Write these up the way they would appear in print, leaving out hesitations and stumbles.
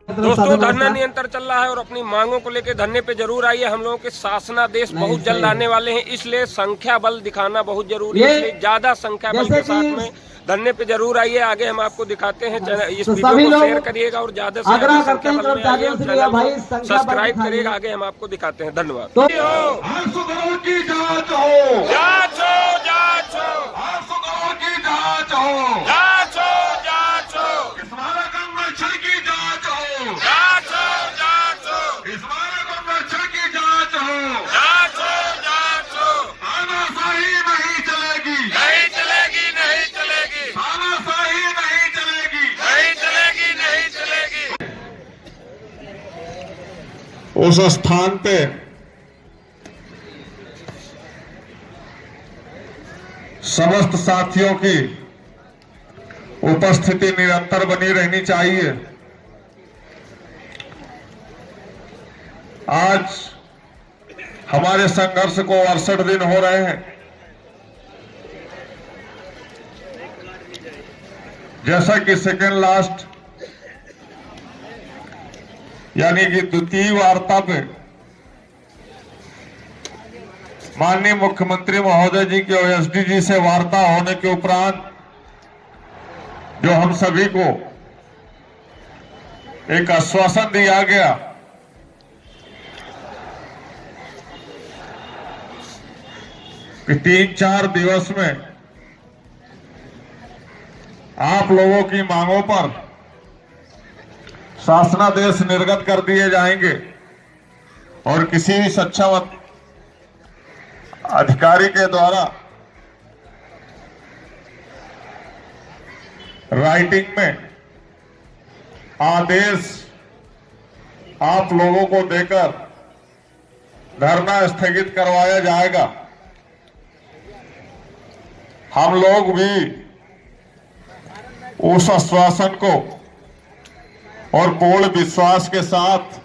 दोस्तों, धरना निरंतर चल रहा है और अपनी मांगों को लेकर धरने पे जरूर आइए। हम लोगों के शासनादेश बहुत जल्द आने वाले हैं, इसलिए संख्या बल दिखाना बहुत जरूरी है। इसलिए ज्यादा संख्या बल के साथ में धरने पे जरूर आइए। आगे हम आपको दिखाते हैं। इस वीडियो को शेयर करिएगा और ज्यादा से ज्यादा संख्या बल में आइए और चैनल को सब्सक्राइब करिएगा। आगे हम आपको दिखाते हैं। धन्यवाद। की जांच हो, जांच हो, जांच हो, की जांच हो, जांच हो, जांच हो, स्मारक संरक्षण की जांच हो, जांच हो, जांच हो, स्मारक संरक्षण की जांच हो, जांच हो, जांच हो। तानाशाही नहीं चलेगी, नहीं चलेगी, नहीं चलेगी, तानाशाही नहीं चलेगी, नहीं चलेगी, नहीं चलेगी। उस स्थान पे समस्त साथियों की उपस्थिति निरंतर बनी रहनी चाहिए। आज हमारे संघर्ष को 68 दिन हो रहे हैं। जैसा कि सेकेंड लास्ट यानी कि द्वितीय वार्ता पे माननीय मुख्यमंत्री महोदय जी के ओएसडी जी से वार्ता होने के उपरांत जो हम सभी को एक आश्वासन दिया गया कि 3-4 दिवस में आप लोगों की मांगों पर शासनादेश निर्गत कर दिए जाएंगे और किसी भी सक्षम अधिकारी के द्वारा राइटिंग में आदेश आप लोगों को देकर धरना स्थगित करवाया जाएगा। हम लोग भी उस आश्वासन को और पूर्ण विश्वास के साथ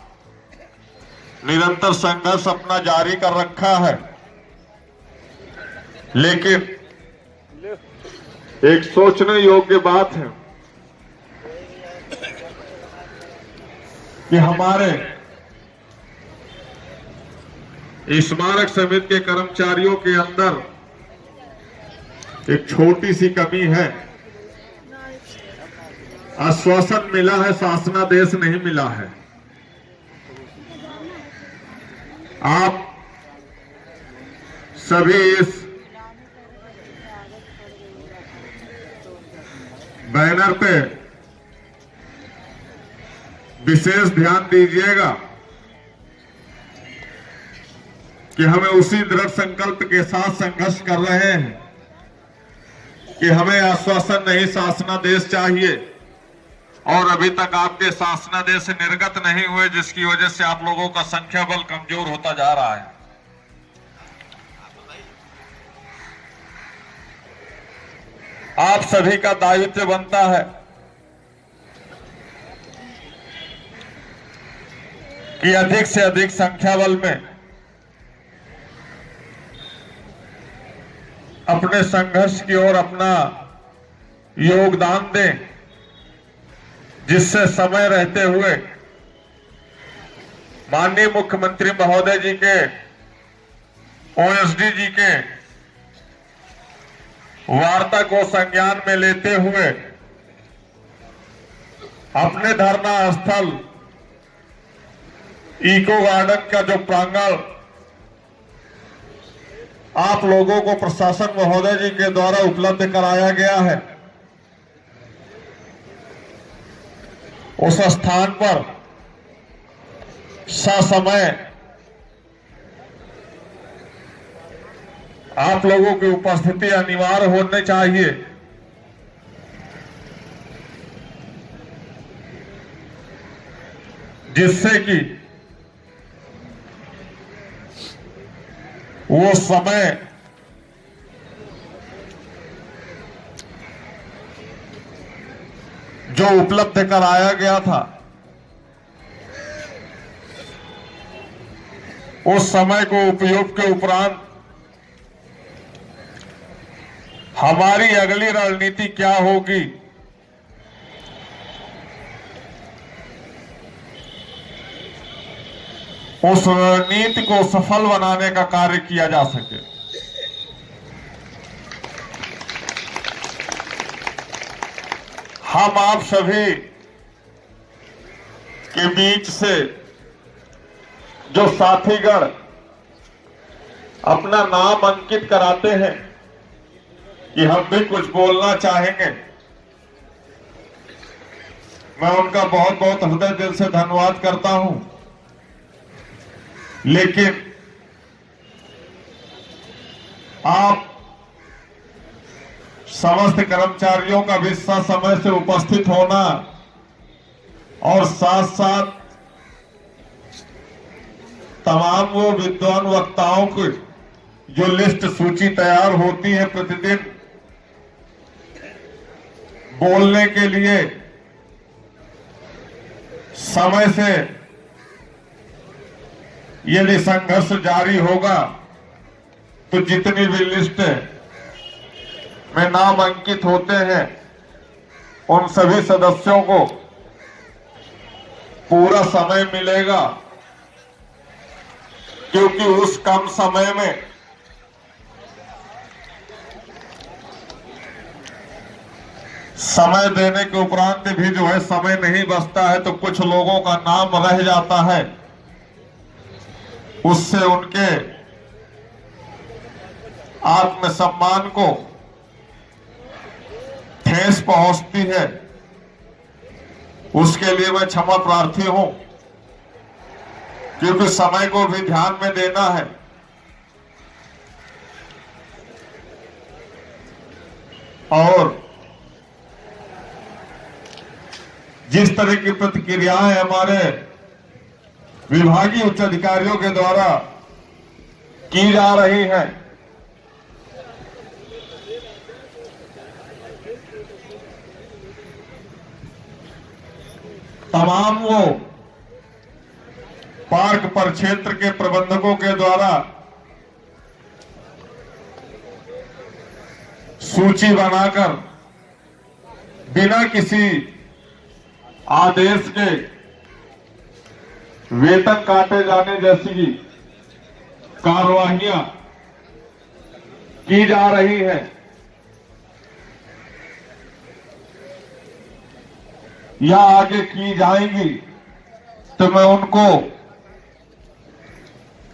निरंतर संघर्ष अपना जारी कर रखा है। लेकिन एक सोचने योग्य बात है कि हमारे स्मारक समिति के कर्मचारियों के अंदर एक छोटी सी कमी है। आश्वासन मिला है, शासनादेश नहीं मिला है। आप सभी इस बैनर पे विशेष ध्यान दीजिएगा कि हमें उसी दृढ़ संकल्प के साथ संघर्ष कर रहे हैं कि हमें आश्वासन नहीं शासनादेश चाहिए और अभी तक आपके शासनादेश निर्गत नहीं हुए, जिसकी वजह से आप लोगों का संख्या बल कमजोर होता जा रहा है। आप सभी का दायित्व बनता है कि अधिक से अधिक संख्या बल में अपने संघर्ष की ओर अपना योगदान दें, जिससे समय रहते हुए माननीय मुख्यमंत्री महोदय जी के ओएसडी जी के वार्ता को संज्ञान में लेते हुए अपने धरना स्थल इको गार्डन का जो प्रांगण आप लोगों को प्रशासन महोदय जी के द्वारा उपलब्ध कराया गया है, उस स्थान पर ससमय आप लोगों की उपस्थिति अनिवार्य होनी चाहिए। जिससे कि वो समय जो उपलब्ध कराया गया था उस समय को उपयोग के उपरांत हमारी अगली रणनीति क्या होगी उस रणनीति को सफल बनाने का कार्य किया जा सके। हम आप सभी के बीच से जो साथीगण अपना नाम अंकित कराते हैं कि हम भी कुछ बोलना चाहेंगे, मैं उनका बहुत बहुत हृदय दिल से धन्यवाद करता हूं। लेकिन आप समस्त कर्मचारियों का भी समय से उपस्थित होना और साथ साथ तमाम वो विद्वान वक्ताओं की जो लिस्ट सूची तैयार होती है प्रतिदिन बोलने के लिए, समय से यदि संघर्ष जारी होगा तो जितनी भी लिस्ट में नाम अंकित होते हैं उन सभी सदस्यों को पूरा समय मिलेगा, क्योंकि उस कम समय में समय देने के उपरांत भी जो है समय नहीं बचता है तो कुछ लोगों का नाम रह जाता है, उससे उनके आत्मसम्मान को ठेस पहुंचती है। उसके लिए मैं क्षमा प्रार्थी हूं, क्योंकि समय को भी ध्यान में देना है। और जिस तरह की प्रतिक्रियाएं हमारे विभागीय उच्च अधिकारियों के द्वारा की जा रही हैं, तमाम वो पार्क परिक्षेत्र के प्रबंधकों के द्वारा सूची बनाकर बिना किसी आदेश के वेतन काटे जाने जैसी कार्रवाइयां की जा रही है। या आगे की जाएगी, तो मैं उनको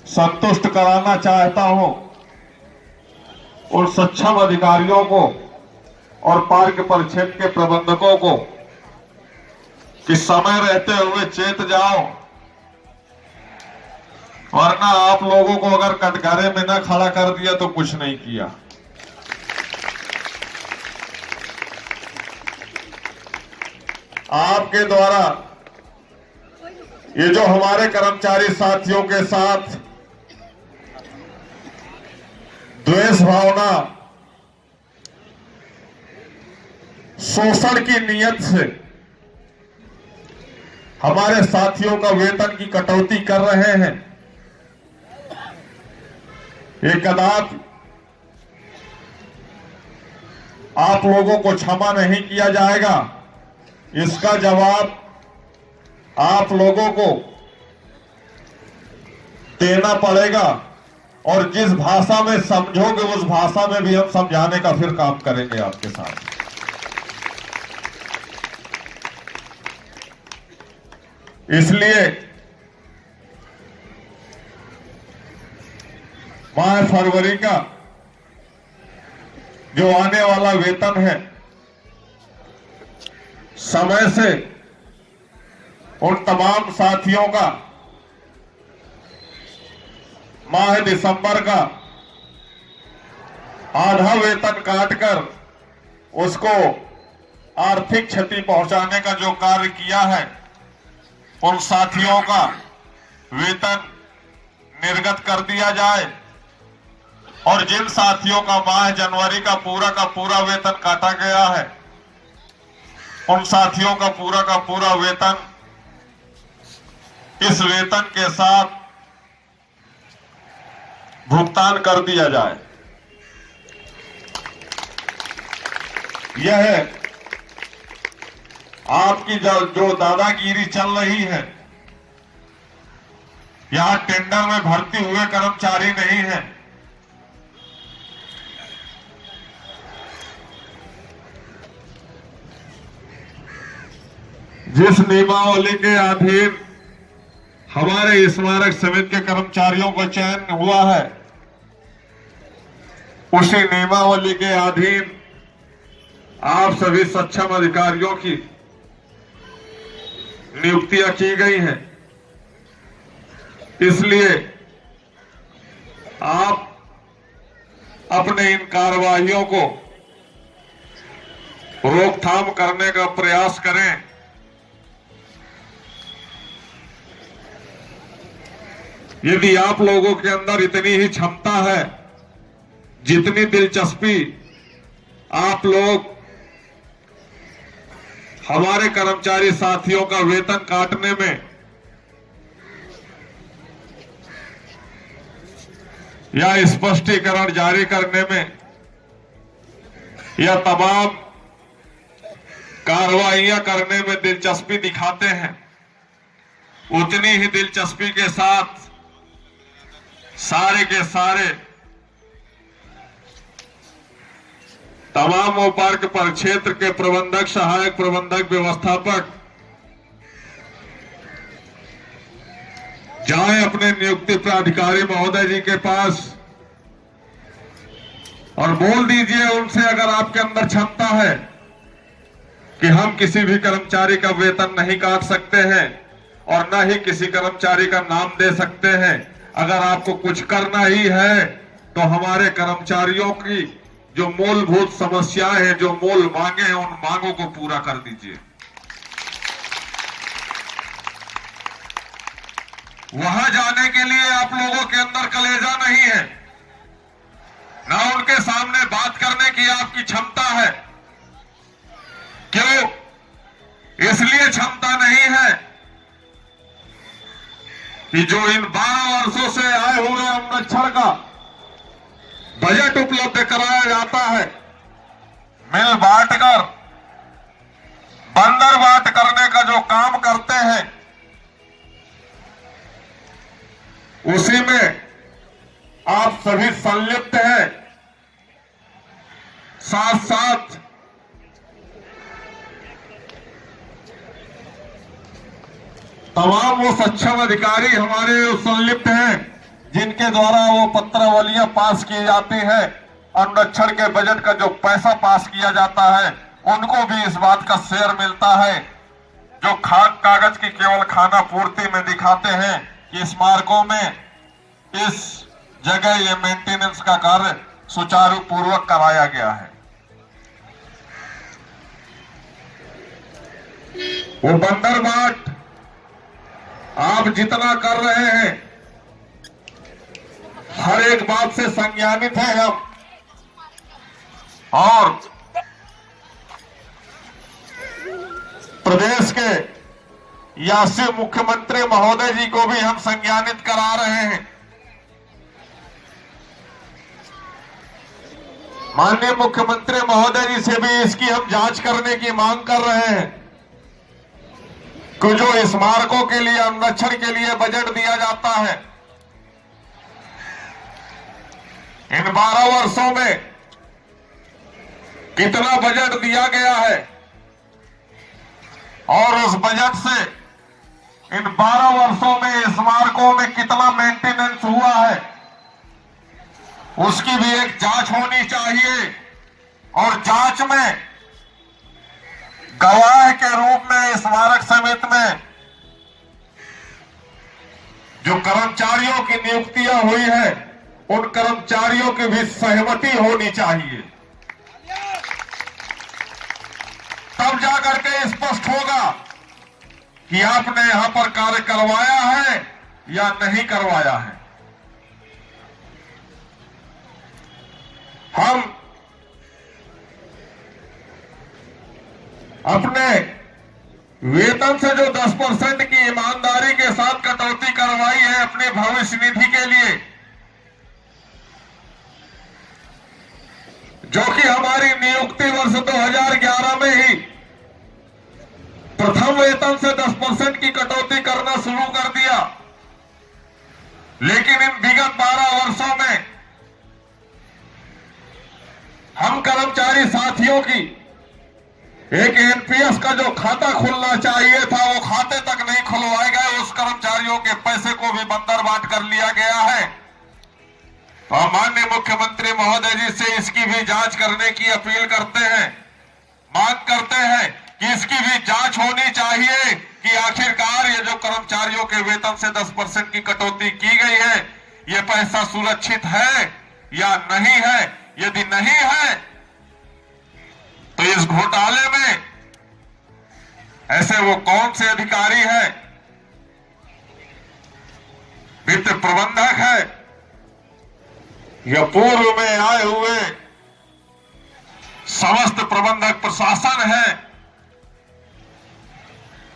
संतुष्ट कराना चाहता हूं, उन सक्षम अधिकारियों को और पार्क परिक्षेत्र के प्रबंधकों को, कि समय रहते हुए चेत जाओ, वरना आप लोगों को अगर कटघरे में न खड़ा कर दिया तो कुछ नहीं किया। आपके द्वारा ये जो हमारे कर्मचारी साथियों के साथ द्वेष भावना, शोषण की नियत से हमारे साथियों का वेतन की कटौती कर रहे हैं, ये कदापि आप लोगों को क्षमा नहीं किया जाएगा। इसका जवाब आप लोगों को देना पड़ेगा, और जिस भाषा में समझोगे उस भाषा में भी हम समझाने का फिर काम करेंगे आपके साथ। इसलिए माह फरवरी का जो आने वाला वेतन है, समय से उन तमाम साथियों का माह दिसंबर का आधा वेतन काटकर उसको आर्थिक क्षति पहुंचाने का जो कार्य किया है, उन साथियों का वेतन निर्गत कर दिया जाए, और जिन साथियों का माह जनवरी का पूरा वेतन काटा गया है, उन साथियों का पूरा वेतन इस वेतन के साथ भुगतान कर दिया जाए। यह आपकी जो दादागिरी चल रही है, यहां टेंडर में भर्ती हुए कर्मचारी नहीं है। जिस नियमावली के अधीन हमारे स्मारक समिति के कर्मचारियों को चयन हुआ है, उसी नियमावली के अधीन आप सभी सक्षम अधिकारियों की नियुक्तियां की गई हैं। इसलिए आप अपने इन कार्रवाइयों को रोकथाम करने का प्रयास करें। यदि आप लोगों के अंदर इतनी ही क्षमता है, जितनी दिलचस्पी आप लोग हमारे कर्मचारी साथियों का वेतन काटने में या स्पष्टीकरण जारी करने में या तमाम कार्रवाइयां करने में दिलचस्पी दिखाते हैं, उतनी ही दिलचस्पी के साथ सारे के सारे तमाम पार्क परिक्षेत्र के प्रबंधक, सहायक प्रबंधक, व्यवस्थापक जाएं अपने नियुक्ति प्राधिकारी महोदय जी के पास और बोल दीजिए उनसे, अगर आपके अंदर क्षमता है कि हम किसी भी कर्मचारी का वेतन नहीं काट सकते हैं और न ही किसी कर्मचारी का नाम दे सकते हैं, अगर आपको कुछ करना ही है तो हमारे कर्मचारियों की जो मूलभूत समस्याएं हैं, जो मूल मांगे हैं, उन मांगों को पूरा कर दीजिए। वहां जाने के लिए आप लोगों के अंदर कलेजा नहीं है, ना उनके सामने बात करने की आपकी क्षमता है। क्यों? इसलिए क्षमता नहीं है कि जो इन 12 वर्षों से आए हुए अंगरक्षण का बजट उपलब्ध कराया जाता है, मिल बांटकर बंदर बांट करने का जो काम करते हैं, उसी में आप सभी संलिप्त हैं। साथ साथ तमाम वो सक्षम अधिकारी हमारे संलिप्त हैं जिनके द्वारा वो पत्रावलियां पास की जाती है, अनुरक्षण के बजट का जो पैसा पास किया जाता है, उनको भी इस बात का शेयर मिलता है। जो कागज की केवल खाना पूर्ति में दिखाते हैं कि स्मारकों में इस जगह ये मेंटेनेंस का कार्य सुचारू पूर्वक कराया गया है, वो बंदरबाट आप जितना कर रहे हैं, हर एक बात से संज्ञानित है हम, और प्रदेश के यासी मुख्यमंत्री महोदय जी को भी हम संज्ञानित करा रहे हैं। माननीय मुख्यमंत्री महोदय जी से भी इसकी हम जांच करने की मांग कर रहे हैं कि जो स्मारकों के लिए, अनुरक्षण के लिए बजट दिया जाता है, इन 12 वर्षों में कितना बजट दिया गया है और उस बजट से इन 12 वर्षों में स्मारकों में कितना मेंटेनेंस हुआ है, उसकी भी एक जांच होनी चाहिए। और जांच में गवाह के रूप में स्मारक समिति में जो कर्मचारियों की नियुक्तियां हुई है, उन कर्मचारियों की भी सहमति होनी चाहिए, तब जाकर के स्पष्ट होगा कि आपने यहां पर कार्य करवाया है या नहीं करवाया है। हम अपने वेतन से जो 10% की ईमानदारी के साथ कटौती करवाई है अपने भविष्य निधि के लिए, जो कि हमारी नियुक्ति वर्ष 2011 में ही प्रथम वेतन से 10% की कटौती करना शुरू कर दिया, लेकिन इन विगत 12 वर्षों में हम कर्मचारी साथियों की एक एनपीएस का जो खाता खुलना चाहिए था वो खाते तक नहीं खुलवाए गए। उस कर्मचारियों के पैसे को भी बंदर बाट कर लिया गया है। तो माननीय मुख्यमंत्री महोदय जी से इसकी भी जांच करने की अपील करते हैं, मांग करते हैं कि इसकी भी जांच होनी चाहिए कि आखिरकार ये जो कर्मचारियों के वेतन से 10% की कटौती की गई है, ये पैसा सुरक्षित है या नहीं है। यदि नहीं है तो इस घोटाले में ऐसे वो कौन से अधिकारी है, वित्त प्रबंधक है या पूर्व में आए हुए समस्त प्रबंधक प्रशासन है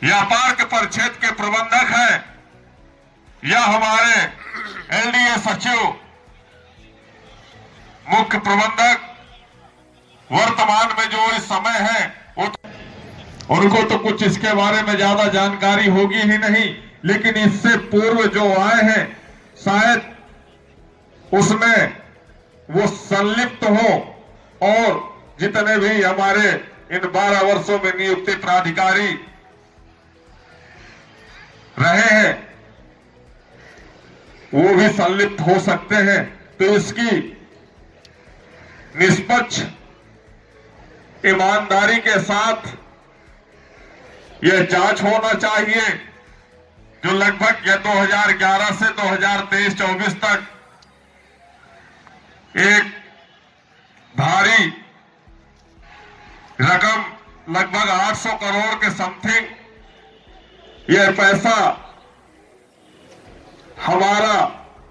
या पार्क परिक्षेत्र के प्रबंधक है या हमारे एलडीए सचिव मुख्य प्रबंधक वर्तमान में जो इस समय है उनको तो कुछ इसके बारे में ज्यादा जानकारी होगी ही नहीं, लेकिन इससे पूर्व जो आए हैं शायद उसमें वो संलिप्त हो और जितने भी हमारे इन 12 वर्षों में नियुक्ति प्राधिकारी रहे हैं वो भी संलिप्त हो सकते हैं। तो इसकी निष्पक्ष ईमानदारी के साथ यह जांच होना चाहिए, जो लगभग 2011 से 2023-24 तक एक भारी रकम लगभग 800 करोड़ के समथिंग यह पैसा हमारा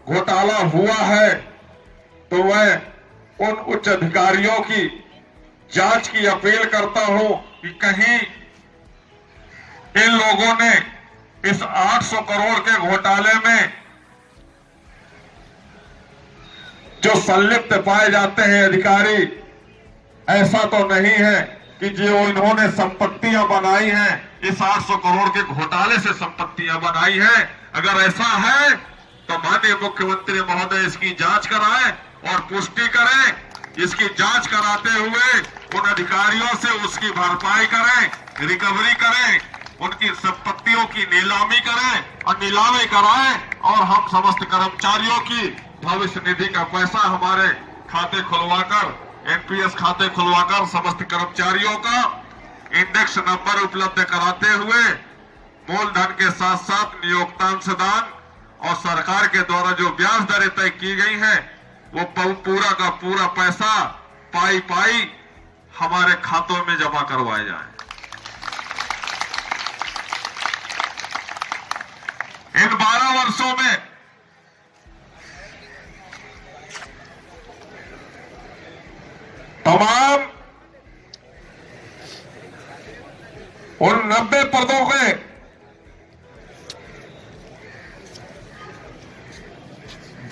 घोटाला हुआ है। तो मैं उन उच्च अधिकारियों की जांच की अपील करता हूं कि कहीं इन लोगों ने इस 800 करोड़ के घोटाले में जो संलिप्त पाए जाते हैं अधिकारी, ऐसा तो नहीं है कि जो इन्होंने संपत्तियां बनाई हैं इस 800 करोड़ के घोटाले से संपत्तियां बनाई हैं। अगर ऐसा है तो माननीय मुख्यमंत्री महोदय इसकी जांच कराएं और पुष्टि करें। इसकी जांच कराते हुए उन अधिकारियों से उसकी भरपाई करें, रिकवरी करें, उनकी संपत्तियों की नीलामी करें और नीलामी कराएं और हम समस्त कर्मचारियों की भविष्य निधि का पैसा हमारे खाते खुलवाकर, एनपीएस खाते खुलवाकर समस्त कर्मचारियों का इंडेक्स नंबर उपलब्ध कराते हुए मूलधन के साथ साथ नियोक्तांश दान और सरकार के द्वारा जो ब्याज दरें तय की गई हैं वो पूरा का पूरा पैसा पाई पाई हमारे खातों में जमा करवाए जाए। इन 12 वर्षों में तमाम उन 90 पदों के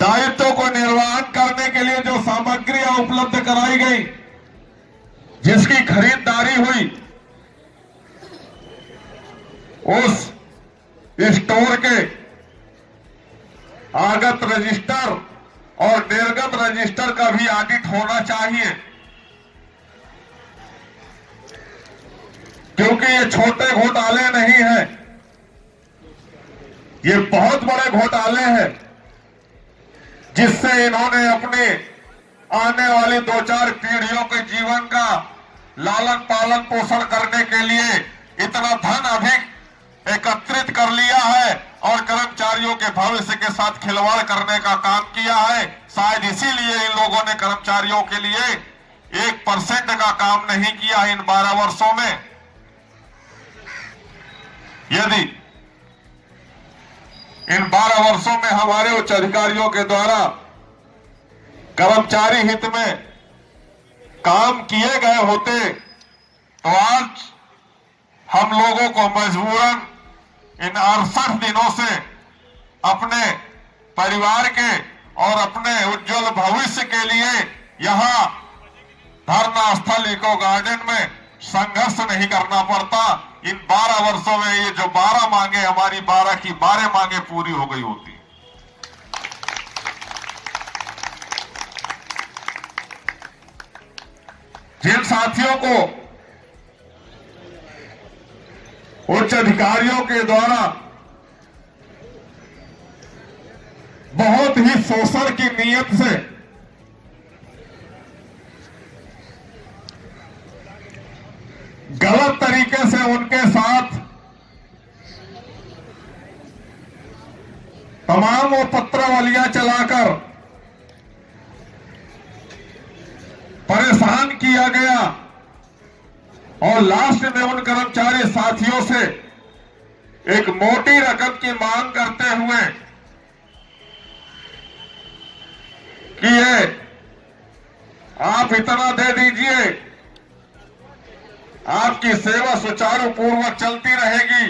दायित्व को निर्वहन करने के लिए जो सामग्रियां उपलब्ध कराई गई, जिसकी खरीदारी हुई, उस स्टोर के आगत रजिस्टर और निर्गत रजिस्टर का भी ऑडिट होना चाहिए, क्योंकि ये छोटे घोटाले नहीं हैं, ये बहुत बड़े घोटाले हैं जिससे इन्होंने अपने आने वाली 2-4 पीढ़ियों के जीवन का लालन पालन पोषण करने के लिए इतना धन अधिक एकत्रित कर लिया है और कर्मचारियों के भविष्य के साथ खिलवाड़ करने का काम किया है। शायद इसीलिए इन लोगों ने कर्मचारियों के लिए 1% का काम नहीं किया इन 12 वर्षों में। यदि इन 12 वर्षों में हमारे उच्च अधिकारियों के द्वारा कर्मचारी हित में काम किए गए होते तो आज हम लोगों को मजबूरन इन 68 दिनों से अपने परिवार के और अपने उज्जवल भविष्य के लिए यहां धरना स्थल इको गार्डन में संघर्ष नहीं करना पड़ता। इन 12 वर्षों में ये जो 12 मांगे, हमारी 12 की 12 मांगे पूरी हो गई होती। जिन साथियों को उच्च अधिकारियों के द्वारा बहुत ही शोषण की नीयत से गलत तरीके से उनके साथ तमाम वो पत्रावलियां चलाकर परेशान किया गया और लास्ट में उन कर्मचारी साथियों से एक मोटी रकम की मांग करते हुए कि ये आप इतना दे दीजिए, आपकी सेवा सुचारू पूर्वक चलती रहेगी,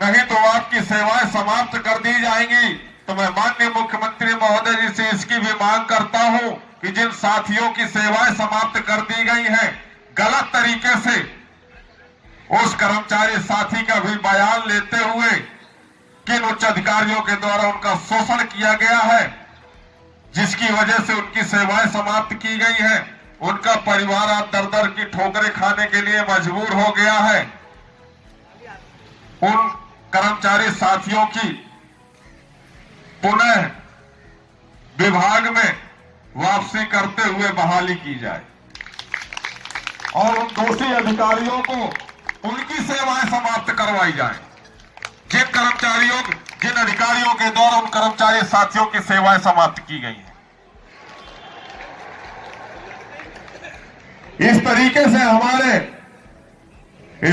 नहीं तो आपकी सेवाएं समाप्त कर दी जाएंगी। तो मैं माननीय मुख्यमंत्री महोदय जी से इसकी भी मांग करता हूं कि जिन साथियों की सेवाएं समाप्त कर दी गई हैं गलत तरीके से, उस कर्मचारी साथी का भी बयान लेते हुए किन उच्च अधिकारियों के द्वारा उनका शोषण किया गया है, जिसकी वजह से उनकी सेवाएं समाप्त की गई है, उनका परिवार आज दर दर की ठोकरें खाने के लिए मजबूर हो गया है। उन कर्मचारी साथियों की पुनः विभाग में वापसी करते हुए बहाली की जाए और उन दोषी अधिकारियों को उनकी सेवाएं समाप्त करवाई जाए, जिन अधिकारियों के द्वारा उन कर्मचारी साथियों की सेवाएं समाप्त की गई हैं। इस तरीके से हमारे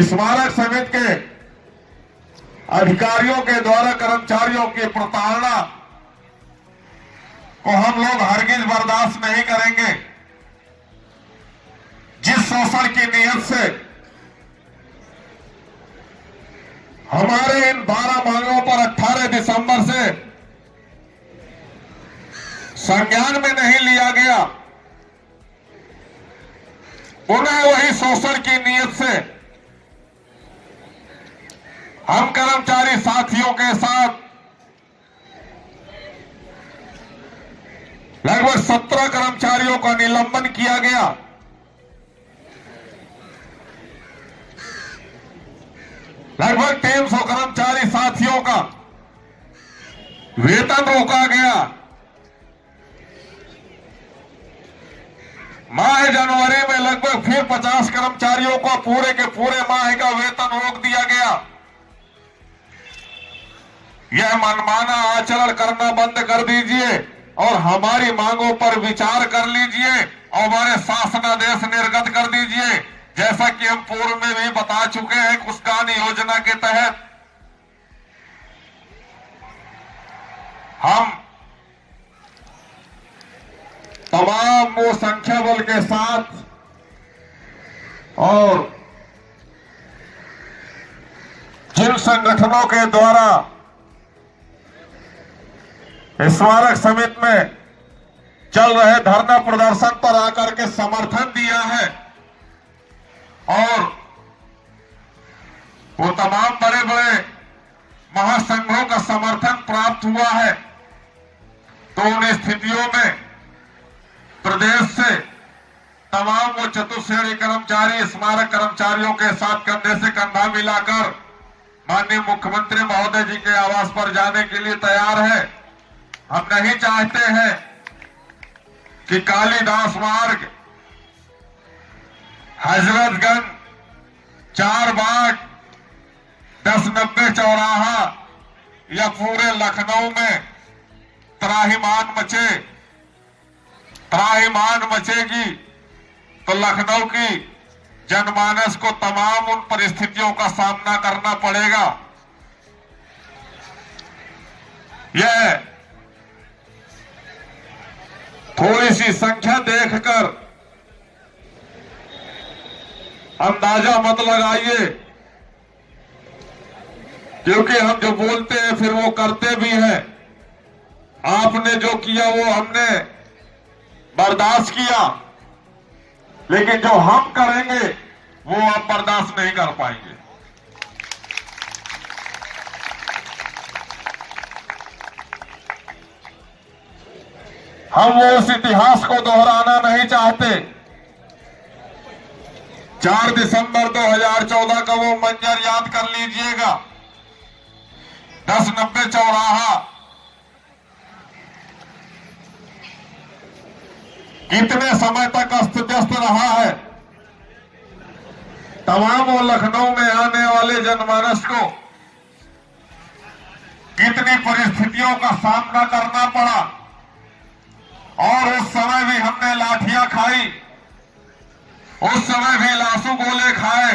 स्मारक समिति के अधिकारियों के द्वारा कर्मचारियों की प्रताड़ना को हम लोग हरगिज बर्दाश्त नहीं करेंगे। जिस शोषण की नीयत से हमारे इन 12 मांगों पर 18 दिसंबर से संज्ञान में नहीं लिया गया, पुनः वही शोषण की नीयत से हम कर्मचारी साथियों के साथ लगभग 17 कर्मचारियों का निलंबन किया गया। लगभग 300 कर्मचारी साथियों का वेतन रोका गया। माह जनवरी में लगभग फिर 50 कर्मचारियों को पूरे के पूरे माह का वेतन रोक दिया गया। यह मनमाना आचरण करना बंद कर दीजिए और हमारी मांगों पर विचार कर लीजिए और हमारे शासनादेश निर्गत कर दीजिए। जैसा कि हम पूर्व में भी बता चुके हैं, कुस्कान योजना के तहत हम तमाम वो संख्या बल के साथ और जिन संगठनों के द्वारा स्मारक समिति में चल रहे धरना प्रदर्शन पर आकर के समर्थन दिया है और वो तमाम बड़े बड़े महासंघों का समर्थन प्राप्त हुआ है, तो उन स्थितियों में प्रदेश से तमाम वो चतुर्श्रेणी कर्मचारी स्मारक कर्मचारियों के साथ कंधे से कंधा मिलाकर माननीय मुख्यमंत्री महोदय जी के आवास पर जाने के लिए तैयार है। हम नहीं चाहते हैं कि कालीदास मार्ग, हजरतगंज, चारबाग, 1090 चौराहा या पूरे लखनऊ में त्राहिमाम मचेगी तो लखनऊ की जनमानस को तमाम उन परिस्थितियों का सामना करना पड़ेगा। यह थोड़ी सी संख्या देखकर अंदाजा मत लगाइए, क्योंकि हम जो बोलते हैं फिर वो करते भी हैं। आपने जो किया वो हमने बर्दाश्त किया, लेकिन जो हम करेंगे वो आप बर्दाश्त नहीं कर पाएंगे। हम वो उस इतिहास को दोहराना नहीं चाहते 4 दिसंबर 2014 का वो मंजर याद कर लीजिएगा। 1090 चौराहा कितने समय तक अस्त व्यस्त रहा है। तमाम वो लखनऊ में आने वाले जनमानस को कितनी परिस्थितियों का सामना करना पड़ा, और उस समय भी हमने लाठियां खाई, उस समय भी लाशू गोले खाए।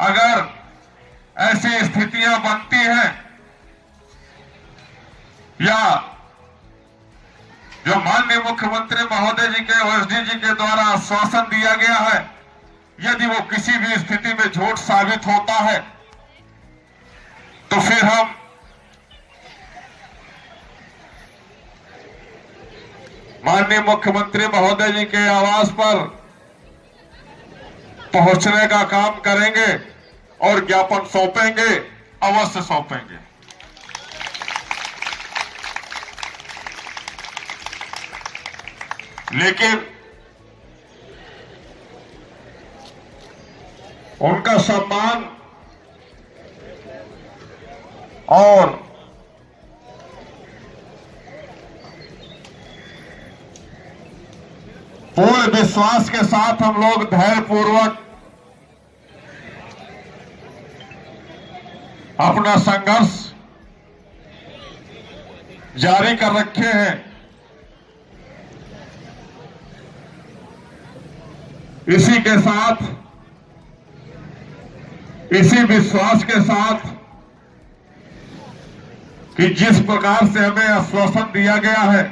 अगर ऐसी स्थितियां बनती हैं या जो माननीय मुख्यमंत्री महोदय जी के ओएसडी जी के द्वारा आश्वासन दिया गया है, यदि वो किसी भी स्थिति में झूठ साबित होता है तो फिर हम माननीय मुख्यमंत्री महोदय जी के आवास पर पहुंचने का काम करेंगे और ज्ञापन सौंपेंगे, अवश्य सौंपेंगे। लेकिन उनका सम्मान और पूर्ण विश्वास के साथ हम लोग धैर्यपूर्वक अपना संघर्ष जारी कर रखे हैं। इसी के साथ, इसी विश्वास के साथ कि जिस प्रकार से हमें आश्वासन दिया गया है,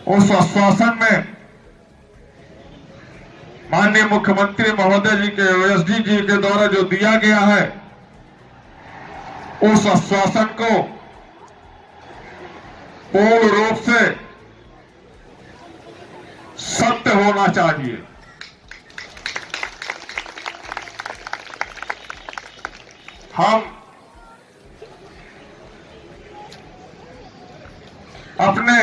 उस आश्वासन में माननीय मुख्यमंत्री महोदय जी के ओएसडी जी के द्वारा जो दिया गया है, उस आश्वासन को पूर्ण रूप से सत्य होना चाहिए। हम अपने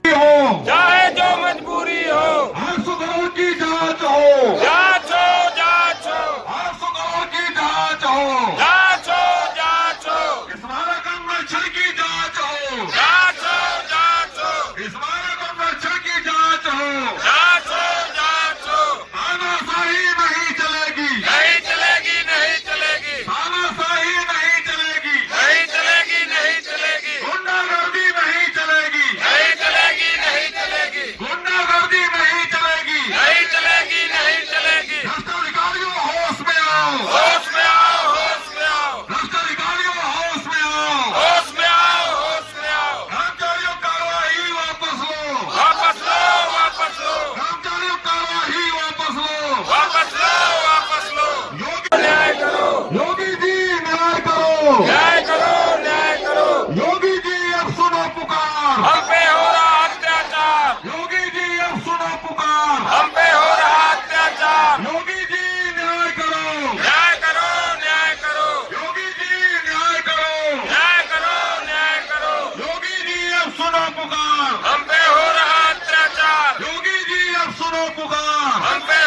हो चाहे जो मजबूरी हो, आंसुओं की जांच हो, जांच हो, जांच हो, आंसुओं की जांच हो, जांच हो, जांच हो, स्मारक संरक्षण की जांच हो, जांच हो, जांच हो, स्मारक संरक्षण की जांच हो, जांच हो, जांच हो। तानाशाही नहीं चलेगी, नहीं चलेगी, नहीं चलेगी, तानाशाही नहीं चलेगी, नहीं चलेगी, नहीं चलेगी, गुंडागर्दी नहीं चलेगी, नहीं चलेगी, नहीं चलेगी, गुंडागर्दी नहीं चलेगी, नहीं चलेगी, नहीं चलेगी। भ्रष्ट अधिकारियों होश में आओ, होश में आओ, होश में आओ, भ्रष्ट अधिकारियों होश में आओ, होश में आओ, होश में आओ। कर्मचारियों कार्रवाई वापस लो, वापस लो, वापस लो, कर्मचारियों कार्रवाई वापस लो, वापस लो, वापस लो। योगी न्याय करो, योगी जी न्याय करो, न्याय करो, न्याय करो। योगी जी अब सुनो पुकार, हम पे हो रहा अत्याचार, योगी जी अब सुनो पुकार, हम पे हो रहा अत्याचार। योगी जी न्याय करो, न्याय करो, न्याय करो, योगी जी न्याय करो, न्याय करो, न्याय करो। योगी जी अब सुनो पुकार, हम पे हो रहा अत्याचार, योगी जी अब सुनो पुकार, हम पे